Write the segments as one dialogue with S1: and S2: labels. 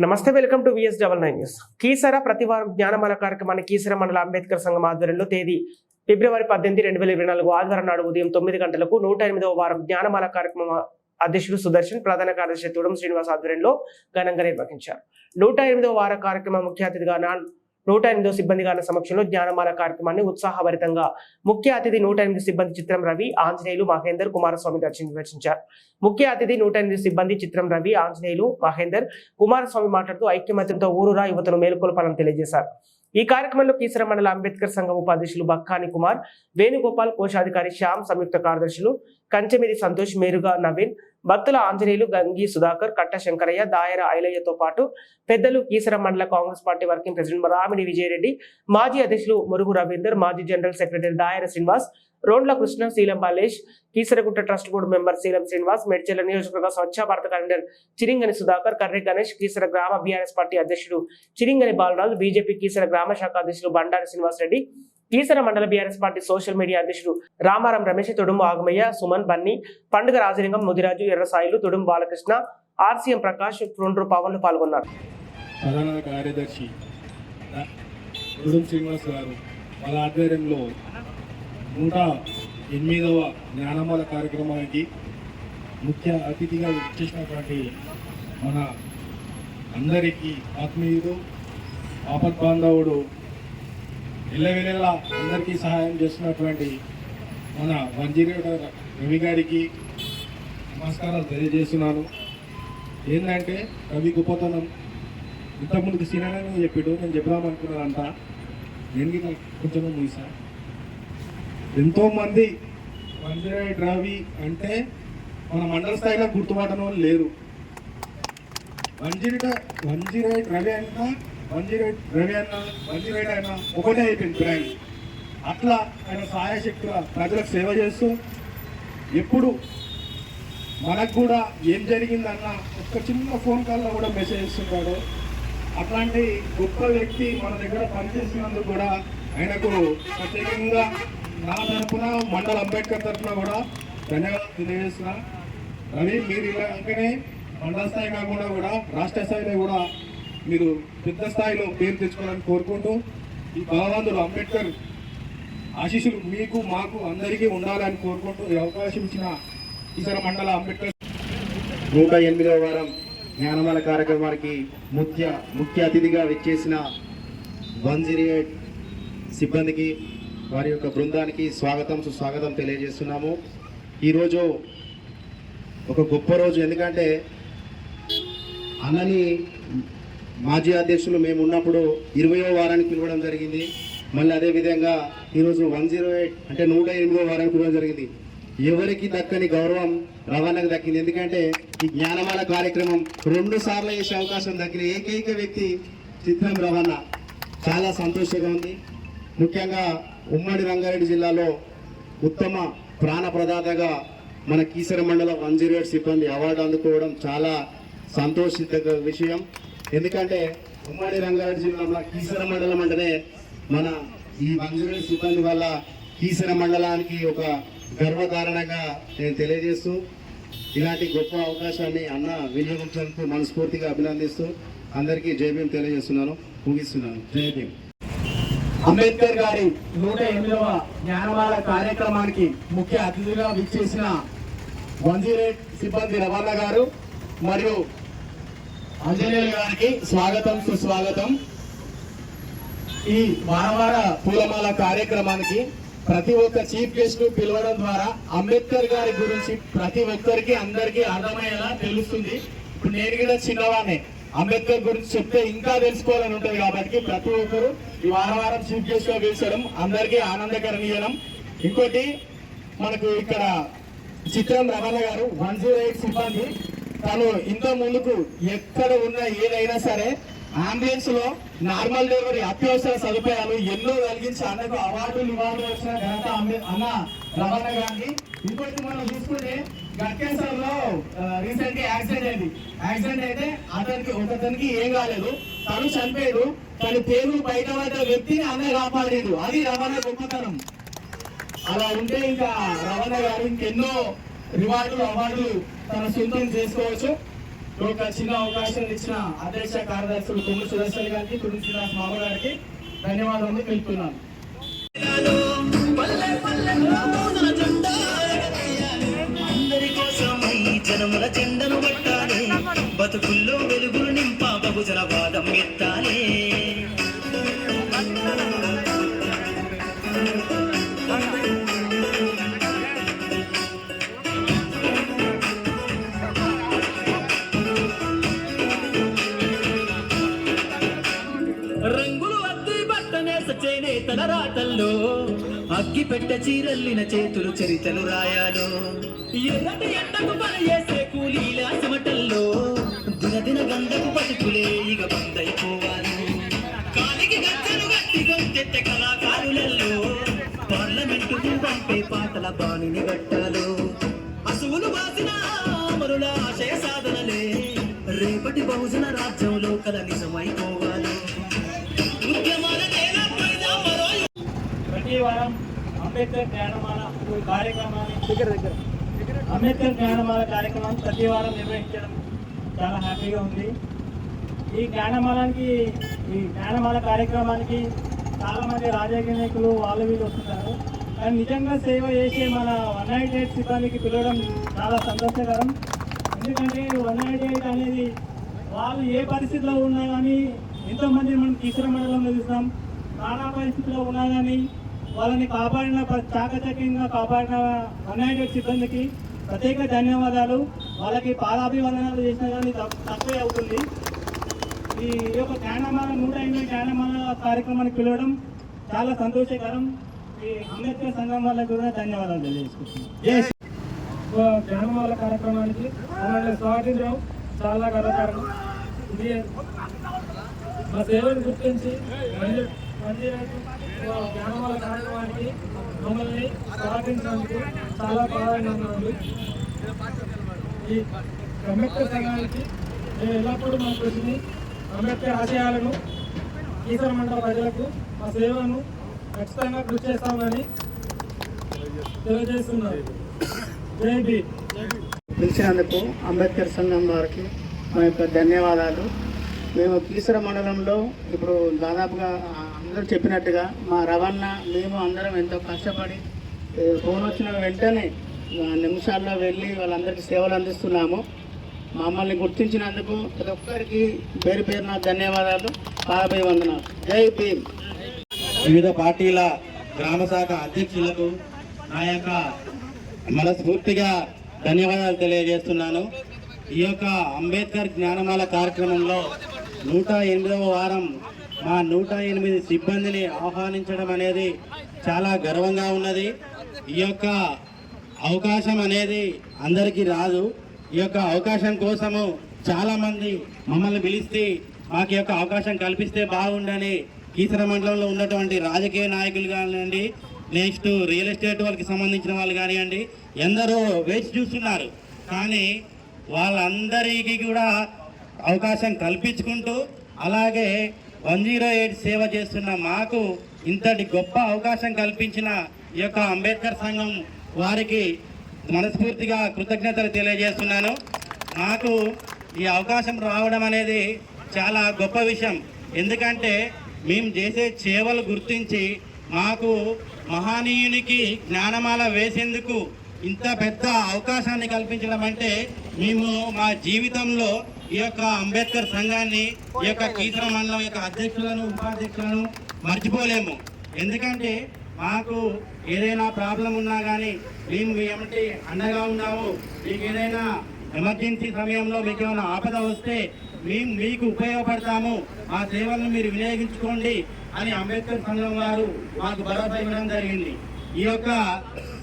S1: నమస్తే, welcome to VS99 news. Keesara ప్రతివారం జ్ఞానమాల కార్యక్రమాన్ని కీసర మండల అంబేద్కర్ సంఘం ఆధ్వర్యంలో తేదీ ఫిబ్రవరి 18, 2024 ఆదివారం నాడు ఉదయం 9 గంటలకు 108వ వారం జ్ఞానమాల కార్యక్రమం అధ్యక్షుడు సుదర్శన్, ప్రధాన కార్యదర్శి తుడం శ్రీనివాస్ ఆధ్వర్యంలో ఘనంగా నిర్వహించారు. 108వ వార కార్యక్రమం ముఖ్య అతిథిగా 108 సిబ్బందిగాన సమక్షంలో జ్ఞానమాల కార్యక్రమాన్ని ఉత్సాహభరితంగా ముఖ్య అతిథి 108 సిబ్బంది చిత్రం రవి, ఆంజనేయులు, మహేందర్, కుమారస్వామి నిర్వహించారు. ముఖ్య అతిథి 108 సిబ్బంది చిత్రం రవి, ఆంజనేయులు, మహేందర్, కుమారస్వామి మాట్లాడుతూ ఐక్యమత్యంతో ఊరూరా యువతను మేలుకొల్పాలని తెలియజేశారు. ఈ కార్యక్రమంలో కీసర మండల అంబేద్కర్ సంఘం ఉపాధ్యక్షులు బక్కాని కుమార్, వేణుగోపాల్, కోశాధికారి శ్యామ్, సంయుక్త కార్యదర్శులు కంచెమిది సంతోష్, మేరుగా నవీన్, భక్తుల ఆంజనేయులు, గంగి సుధాకర్, కట్ట శంకరయ్య, దాయర ఐలయ్యతో పాటు పెద్దలు కీసర మండల Congress party working president Ramidi Vijaya Reddy, మాజీ అధ్యక్షులు మురుగు రవీందర్, మాజీ general secretary Dayara Srinivas, Rodla Krishna, Seelam Balesh, Keesaragutta trust board member Seelam Srinivas, Medchal నియోజకవర్గ స్వచ్ఛ భారత కన్వీనర్ చిరింగని సుధాకర్, కర్రె గణేష్, కీసర గ్రామ బీఆర్ఎస్ పార్టీ అధ్యక్షుడు చిరింగని బాలరాజు, బీజేపీ కీసర గ్రామ శాఖ అధ్యక్షులు బండారి శ్రీనివాస్ రెడ్డి, కీసర మండల బీఆర్ఎస్ పార్టీ సోషల్ మీడియా అధ్యక్షుడు రామారం రమేష్, తుడుము ఆగమయ్య, సుమన్, బన్నీ, పండుగ రాజలింగం, ముదిరాజు, ఎర్రసాయిలు, తుడుము బాలకృష్ణ, ఆర్సీఎం ప్రకాష్, ఫ్రోండ్రు పవన్లు పాల్గొన్నారు.
S2: ప్రధాన కార్యదర్శి తుడుము శ్రీనివాస్ గారు వాళ్ళ ఆధ్వర్యంలో 108వ జ్ఞానమాల కార్యక్రమానికి ముఖ్య అతిథిగా వచ్చేసినటువంటి మన అందరికీ ఆత్మీయుడు, ఆపత్ బాంధవుడు, ఎల్లవేళలా అందరికీ సహాయం చేస్తున్నటువంటి మన వంజీరేట రవి గారికి నమస్కారాలు తెలియజేస్తున్నాను. ఏంటంటే రవి గొప్పతనం ఇంతకుముందుకు సీనానని చెప్పాడు, నేను చెప్దామనుకున్నానంట. నేను కొంచెం మూసా. ఎంతోమంది వంజీరేట రవి అంటే మన మండల స్థాయిలో గుర్తుపట్టని వాళ్ళు లేరు. వంజీరేట రవి అంట, రవి అన్న, వంజీరేట అయినా ఒకటే అయిపోయింది బ్రాండ్. అట్లా ఆయన సహాయశక్తుల ప్రజలకు సేవ చేస్తూ ఎప్పుడు మనకు కూడా ఏం జరిగిందన్న ఒక్క చిన్న ఫోన్ కాల్లో కూడా మెసేజ్ ఇస్తుంటాడు. అట్లాంటి గొప్ప వ్యక్తి మన దగ్గర పనిచేసినందుకు కూడా ఆయనకు ప్రత్యేకంగా నా తరఫున, మండల అంబేద్కర్ తరఫున కూడా ధన్యవాదాలు తెలియజేస్తున్నా. రవి, మీరు ఇలాగనే మండల స్థాయి కాకుండా కూడా రాష్ట్ర స్థాయిలో కూడా మీరు పెద్ద స్థాయిలో పేరు తెచ్చుకోవాలని కోరుకుంటూ, ఈ భగవంతుడు అంబేద్కర్ ఆశీస్సులు మీకు, మాకు, అందరికీ ఉండాలని కోరుకుంటూ ఈ అవకాశం ఇచ్చిన కీసర మండల అంబేద్కర్
S3: 108వ వారం జ్ఞానమాల కార్యక్రమానికి ముఖ్య అతిథిగా విచ్చేసిన 108 సిబ్బందికి, వారి యొక్క బృందానికి సుస్వాగతం తెలియజేస్తున్నాము. ఈరోజు ఒక గొప్ప రోజు. ఎందుకంటే అన్నని మాజీ అధ్యక్షులు మేము ఉన్నప్పుడు 20వ వారానికి పిలవడం జరిగింది. మళ్ళీ అదేవిధంగా ఈరోజు 108 అంటే 108వ వారానికి పిలవడం జరిగింది. ఎవరికి దక్కని గౌరవం రవాణాకు దక్కింది. ఎందుకంటే ఈ జ్ఞానమాల కార్యక్రమం 2 సార్లు చేసే అవకాశం దక్కిన ఏకైక వ్యక్తి చిత్రం రవాణా. చాలా సంతోషంగా ఉంది. ముఖ్యంగా ఉమ్మడి రంగారెడ్డి జిల్లాలో ఉత్తమ ప్రాణ ప్రదాతగా మన కీసర మండలం 108 సిబ్బంది అవార్డు అందుకోవడం చాలా సంతోషిత విషయం. ఎందుకంటే ఉమ్మడి రంగారెడ్డి జిల్లాలో కీసర మండలం అంటేనే మన ఈ 108 సిబ్బంది వల్ల కీసర మండలానికి ఒక గర్వకారణంగా నేను తెలియజేస్తూ, ఇలాంటి గొప్ప అవకాశాన్ని అన్న వినియోగించేందుకు మనస్ఫూర్తిగా అభినందిస్తూ అందరికీ జై భీమ్ తెలియజేస్తున్నాను, ముగిస్తున్నాను. జై భీమ్.
S4: అంబేద్కర్ గారి 108వ జ్ఞానమాల కార్యక్రమానికి ముఖ్య అతిథిగా విచ్చేసిన 108 సిబ్బంది రవాణా గారు మరియు ఆంజనేయులు గారికి స్వాగతం, సుస్వాగతం. ఈ వారవార పూలమాల కార్యక్రమానికి ప్రతి ఒక్క చీఫ్ గెస్ట్ ను పిలవడం ద్వారా అంబేద్కర్ గారి గురించి ప్రతి ఒక్కరికి అందరికీ అర్థమయ్యేలా తెలుస్తుంది. ఇప్పుడు నేను కూడా చిన్నవాడిని, అంబేద్కర్ గురించి చెప్తే ఇంకా తెలుసుకోవాలని ఉంటుంది. కాబట్టి ప్రతి ఒక్కరు ఈ వారం చీఫ్ గెస్ట్ గా పిలిచడం అందరికీ ఆనందకరణీయం. ఇంకోటి, మనకు ఇక్కడ చిత్రం రమణ గారు 108 సిబ్బంది. తను ఇంత ముందుకు ఎక్కడ ఉన్న ఏదైనా సరే అంబులెన్స్ లో నార్మల్ డెలివరీ, అత్యవసర సదుపాయాలు ఎన్నో కలిగించి అన్నకు అవార్డులు వచ్చిన ఘనత అన్న రమణ గారిని. ఇంకోటి మనం చూసుకుంటే గట్కేసర్ లో రీసెంట్ గా యాక్సిడెంట్ అయితే ఒకతనికి ఏం కాలేదు, తను చనిపోయాడు. తన పేరు బయట పడ్డ వ్యక్తిని అన్న కాపాడాడు. అది రమణ గొప్పతనం. అలా ఉంటే ఇంకా రమణ గారు ఇంకెన్నో రివార్డులు, అవార్డులు తన సొంతం చేసుకోవచ్చు. ఒక చిన్న అవకాశం ఇచ్చిన అధ్యక్ష కార్యదర్శులు తుమ్మి సురేశ్వరి గారికి, తుమ్మి శ్రీనివాస్ మామ గారికి ధన్యవాదాలు తెలుపుతున్నాను.
S5: అందరి కోసమై జనముల జెండను పట్టాలి, బతుకుల్లో వెలుగులు నింప బహుజన వాదం ఎత్తాలి. రంగులు అద్ది బట్టనే సచేనే తన రాతల్లో, అగ్గి పెట్ట చీరల్లిన చేతులు చరితలు రాయాలో. ఎర్రటి ఎండకు పని చేసే కూలీల చెమటల్లో, దినదిన గంధపు బతుకులే ఇక బందైపోవాలి. కాలికి గంటలు గట్టి గొంతెత్తే కళాకారులలో, పార్లమెంటుకు పంపే పాటల బాణిని గట్టాలో. అసువులు బాసిన అమరుల ఆశయ సాధనలే, రేపటి బహుజన రాజ్యంలో కల నిజమైపోవాలి. ఉద్యమాల నేలపైన మరో
S4: ప్రతి వారం అంబేద్కర్ జ్ఞానమాల కార్యక్రమాన్ని అంబేద్కర్ జ్ఞానమాల కార్యక్రమాన్ని ప్రతి వారం నిర్వహించడం చాలా హ్యాపీగా ఉంది. ఈ జ్ఞానమాల కార్యక్రమానికి చాలామంది రాజకీయ నాయకులు వాళ్ళు వీళ్ళు వస్తున్నారు. కానీ నిజంగా సేవ చేసే మన 198 సిబ్బందికి పిలవడం చాలా సంతోషకరం. ఎందుకంటే 198 అనేది వాళ్ళు ఏ పరిస్థితిలో ఉన్నా కానీ, ఎంతోమంది మనం కీసర మండలంలో చూస్తాం, నానా పరిస్థితిలో ఉన్నా కానీ వాళ్ళని కాపాడిన, చాకచక్యంగా కాపాడిన 198 సిబ్బందికి ప్రత్యేక ధన్యవాదాలు. వాళ్ళకి పాదాభివందనాలు చేసినా కానీ తక్కువే అవుతుంది. ఈ యొక్క జ్ఞానమాల 108 జ్ఞానమాల కార్యక్రమానికి పిలవడం చాలా సంతోషకరం. ఈ అంబేద్కర్ సంఘం వాళ్ళకి కూడా ధన్యవాదాలు తెలియజేసుకుంటున్నాం. జ్ఞానమాల కార్యక్రమానికి మమ్మల్ని స్వాగతించడం చాలా గర్వకారణం. ఇది మా సేవను గుర్తించి జ్ఞానమాల కార్యక్రమానికి మమ్మల్ని స్వాగతించినందుకు చాలా బాధాకరంగా ఉంది. ఈ అంబేద్కర్ సంఘానికి మేము ఎల్లప్పుడూ మా కృషిని, అంబేద్కర్ ఆశయాలను, కీసర మండల ప్రజలకు మా సేవను ఖచ్చితంగా కృషి చేస్తామని తెలియజేస్తున్నారు. జై భీమ్.
S6: పిలిచినందుకు అంబేద్కర్ సంఘం వారికి మా యొక్క ధన్యవాదాలు. మేము కీసర మండలంలో ఇప్పుడు దాదాపుగా అందరూ చెప్పినట్టుగా మా రవాణా మేము అందరం ఎంతో కష్టపడి ఫోన్ వచ్చిన వెంటనే నిమిషాల్లో వెళ్ళి వాళ్ళందరికీ సేవలు అందిస్తున్నాము. మమ్మల్ని గుర్తించినందుకు ప్రతి ఒక్కరికి పేరు పేరున ధన్యవాదాలు, పాదాభివందనాలు. జై భీమ్.
S3: వివిధ పార్టీల గ్రామ శాఖ అధ్యక్షులకు నా యొక్క మనస్ఫూర్తిగా ధన్యవాదాలు తెలియజేస్తున్నాను. ఈ యొక్క అంబేద్కర్ జ్ఞానమాల కార్యక్రమంలో 108వ వారం మా 108 సిబ్బందిని ఆహ్వానించడం అనేది చాలా గర్వంగా ఉన్నది. ఈ యొక్క అవకాశం అనేది అందరికీ రాదు. ఈ యొక్క అవకాశం కోసము చాలామంది మమ్మల్ని పిలిస్తే మాకు యొక్క అవకాశం కల్పిస్తే బాగుండని కీసర మండలంలో ఉన్నటువంటి రాజకీయ నాయకులు కానివ్వండి, నెక్స్ట్ రియల్ ఎస్టేట్ వాళ్ళకి సంబంధించిన వాళ్ళు కానివ్వండి, ఎందరో వేచి చూస్తున్నారు. కానీ వాళ్ళందరికీ కూడా అవకాశం కల్పించుకుంటూ, అలాగే 108 సేవ చేస్తున్న మాకు ఇంతటి గొప్ప అవకాశం కల్పించిన ఈ యొక్క అంబేద్కర్ సంఘం వారికి మనస్ఫూర్తిగా కృతజ్ఞతలు తెలియజేస్తున్నాను. నాకు ఈ అవకాశం రావడం అనేది చాలా గొప్ప విషయం. ఎందుకంటే మేము చేసే సేవలు గుర్తించి మాకు మహనీయునికి జ్ఞానమాల వేసేందుకు ఇంత పెద్ద అవకాశాన్ని కల్పించడం అంటే మేము మా జీవితంలో ఈ యొక్క అంబేద్కర్ సంఘాన్ని, ఈ యొక్క కీసర మండలం యొక్క అధ్యక్షులను, ఉపాధ్యక్షులను మర్చిపోలేము. ఎందుకంటే మాకు ఏదైనా ప్రాబ్లం ఉన్నా కానీ మేము ఏమంటే అండగా ఉన్నాము. మీకు ఏదైనా ఎమర్జెన్సీ సమయంలో మీకు ఏమైనా ఆపద వస్తే మేము మీకు ఉపయోగపడతాము, ఆ సేవలను మీరు వినియోగించుకోండి అని అంబేద్కర్ సంఘం వారు మాకు భరోసా ఇవ్వడం జరిగింది. ఈ యొక్క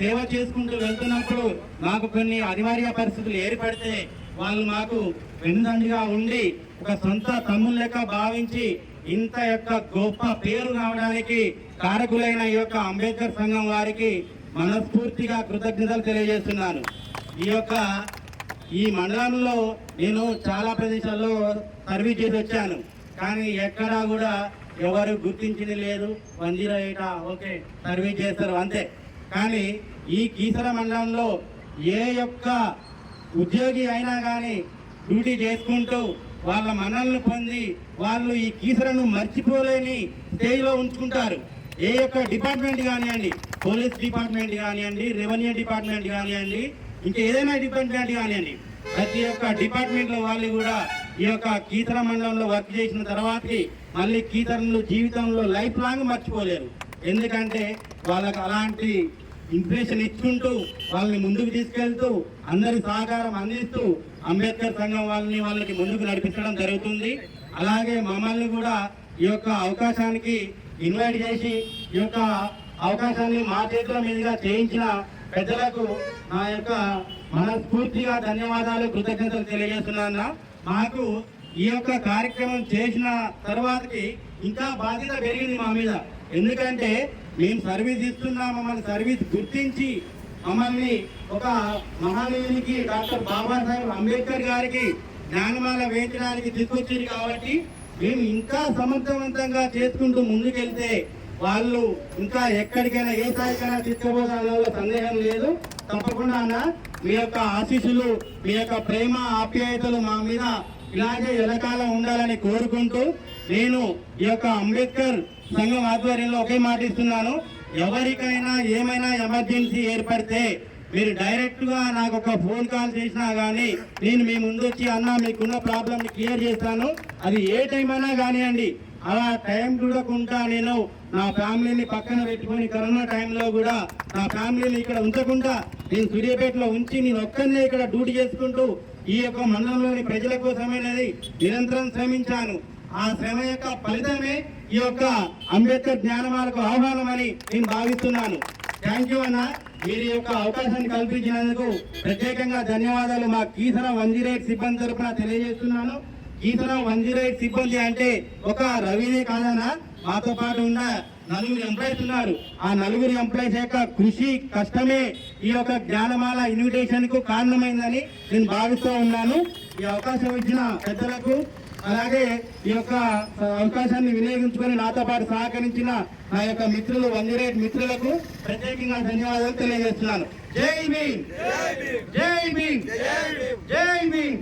S3: సేవ చేసుకుంటూ వెళ్తున్నప్పుడు మాకు కొన్ని అనివార్య పరిస్థితులు ఏర్పడితే వాళ్ళు మాకు వెన్నండిగా ఉండి ఒక సొంత తమ్ముళ్ళ లెక్క భావించి ఇంత యొక్క గొప్ప పేరు రావడానికి కారకులైన ఈ యొక్క అంబేద్కర్ సంఘం వారికి మనస్ఫూర్తిగా కృతజ్ఞతలు తెలియజేస్తున్నాను. ఈ మండలంలో నేను చాలా ప్రదేశాల్లో సర్వీస్ చేసి వచ్చాను, కానీ ఎక్కడా కూడా ఎవరు గుర్తించింది లేదు. 108 ఓకే సర్వీస్ చేస్తారు అంతే. కానీ ఈ కీసర మండలంలో ఏ యొక్క ఉద్యోగి అయినా కానీ
S4: డ్యూటీ చేసుకుంటూ వాళ్ళ మన్నలను పొంది వాళ్ళు ఈ కీసరను మర్చిపోలేని స్టేజ్లో ఉంచుకుంటారు. ఏ యొక్క డిపార్ట్మెంట్ కానివ్వండి, పోలీస్ డిపార్ట్మెంట్ కానివ్వండి, రెవెన్యూ డిపార్ట్మెంట్ కానివ్వండి, ఇంకా ఏదైనా డిపార్ట్మెంట్ కానివ్వండి, ప్రతి ఒక్క డిపార్ట్మెంట్లో వాళ్ళు కూడా ఈ యొక్క కీసర మండలంలో వర్క్ చేసిన తర్వాతకి మళ్ళీ కీసరలు జీవితంలో లైఫ్ లాంగ్ మర్చిపోలేరు. ఎందుకంటే వాళ్ళకి అలాంటి ఇంప్రెషన్ ఇచ్చుకుంటూ వాళ్ళని ముందుకు తీసుకెళ్తూ అందరి సహకారం అందిస్తూ అంబేద్కర్ సంఘం వాళ్ళకి ముందుకు నడిపించడం జరుగుతుంది. అలాగే మమ్మల్ని కూడా ఈ యొక్క అవకాశానికి ఇన్వైట్ చేసి ఈ యొక్క అవకాశాన్ని మా చేతుల మీదుగా చేయించిన పెద్దలకు నా యొక్క మనస్ఫూర్తిగా ధన్యవాదాలు, కృతజ్ఞతలు తెలియజేస్తున్నాను. మాకు ఈ యొక్క కార్యక్రమం చేసిన తర్వాతకి ఇంకా బాధ్యత పెరిగింది మా మీద. ఎందుకంటే మేము సర్వీస్ ఇస్తున్నాం, మమ్మల్ని సర్వీస్ గుర్తించి మమ్మల్ని ఒక మహానీయునికి డాక్టర్ బాబాసాహెబ్ అంబేద్కర్ గారికి జ్ఞానమాల వేయించడానికి తీసుకొచ్చింది. కాబట్టి మేము ఇంకా సమర్థవంతంగా చేసుకుంటూ ముందుకెళ్తే వాళ్ళు ఇంకా ఎక్కడికైనా ఏ స్థాయికైనా తీసుకుపోతానో సందేహం లేదు. తప్పకుండా అన్న మీ యొక్క ఆశీస్సులు, మీ యొక్క ప్రేమ ఆప్యాయతలు మా మీద ఇలాగే ఎలకాలం ఉండాలని కోరుకుంటూ నేను ఈ యొక్క అంబేద్కర్ సంఘం ఆధ్వర్యంలో ఒకే మాట ఇస్తున్నాను. ఎవరికైనా ఏమైనా ఎమర్జెన్సీ ఏర్పడితే మీరు డైరెక్ట్గా నాకు ఒక ఫోన్ కాల్ చేసినా కానీ నేను మీ ముందు వచ్చి అన్న మీకున్న ప్రాబ్లమ్ని క్లియర్ చేస్తాను. అది ఏ టైం అయినా కానివ్వండి. అలా టైం చూడకుండా నేను నా ఫ్యామిలీని పక్కన పెట్టుకొని కరోనా టైంలో కూడా నా ఫ్యామిలీని ఇక్కడ ఉంచకుండా నేను సూర్యాపేటలో ఉంచి నేను ఒక్కనే ఇక్కడ డ్యూటీ చేసుకుంటూ ఈ యొక్క మండలంలోని ప్రజల కోసమైనది నిరంతరం శ్రమించాను. ఆ శ్రమ యొక్క ఫలితమే ఈ యొక్క అంబేద్కర్ జ్ఞానమాలకు ఆహ్వానమని నేను భావిస్తున్నాను. థ్యాంక్ యూ అన్న. మీరు యొక్క అవకాశాన్ని కల్పించినందుకు ప్రత్యేకంగా ధన్యవాదాలు మా కీసర 108 సిబ్బంది తరఫున తెలియజేస్తున్నాను. కీసర 108 సిబ్బంది అంటే ఒక రవినే కాదన్నా, మాతో పాటు ఉన్న 4 ఎంప్లాయీస్ ఉన్నారు. ఆ 4 ఎంప్లాయీస్ యొక్క కృషి కష్టమే ఈ యొక్క జ్ఞానమాల ఇన్విటేషన్ కు కారణమైందని నేను భావిస్తూ ఉన్నాను. ఈ అవకాశం ఇచ్చిన పెద్దలకు అలాగే ఈ యొక్క అవకాశాన్ని వినియోగించుకొని నాతో పాటు సహకరించిన నా యొక్క మిత్రులు 108 మిత్రులకు ప్రత్యేకంగా ధన్యవాదాలు తెలియజేస్తున్నాను. జై భీమ్, జై భీమ్, జై భీమ్.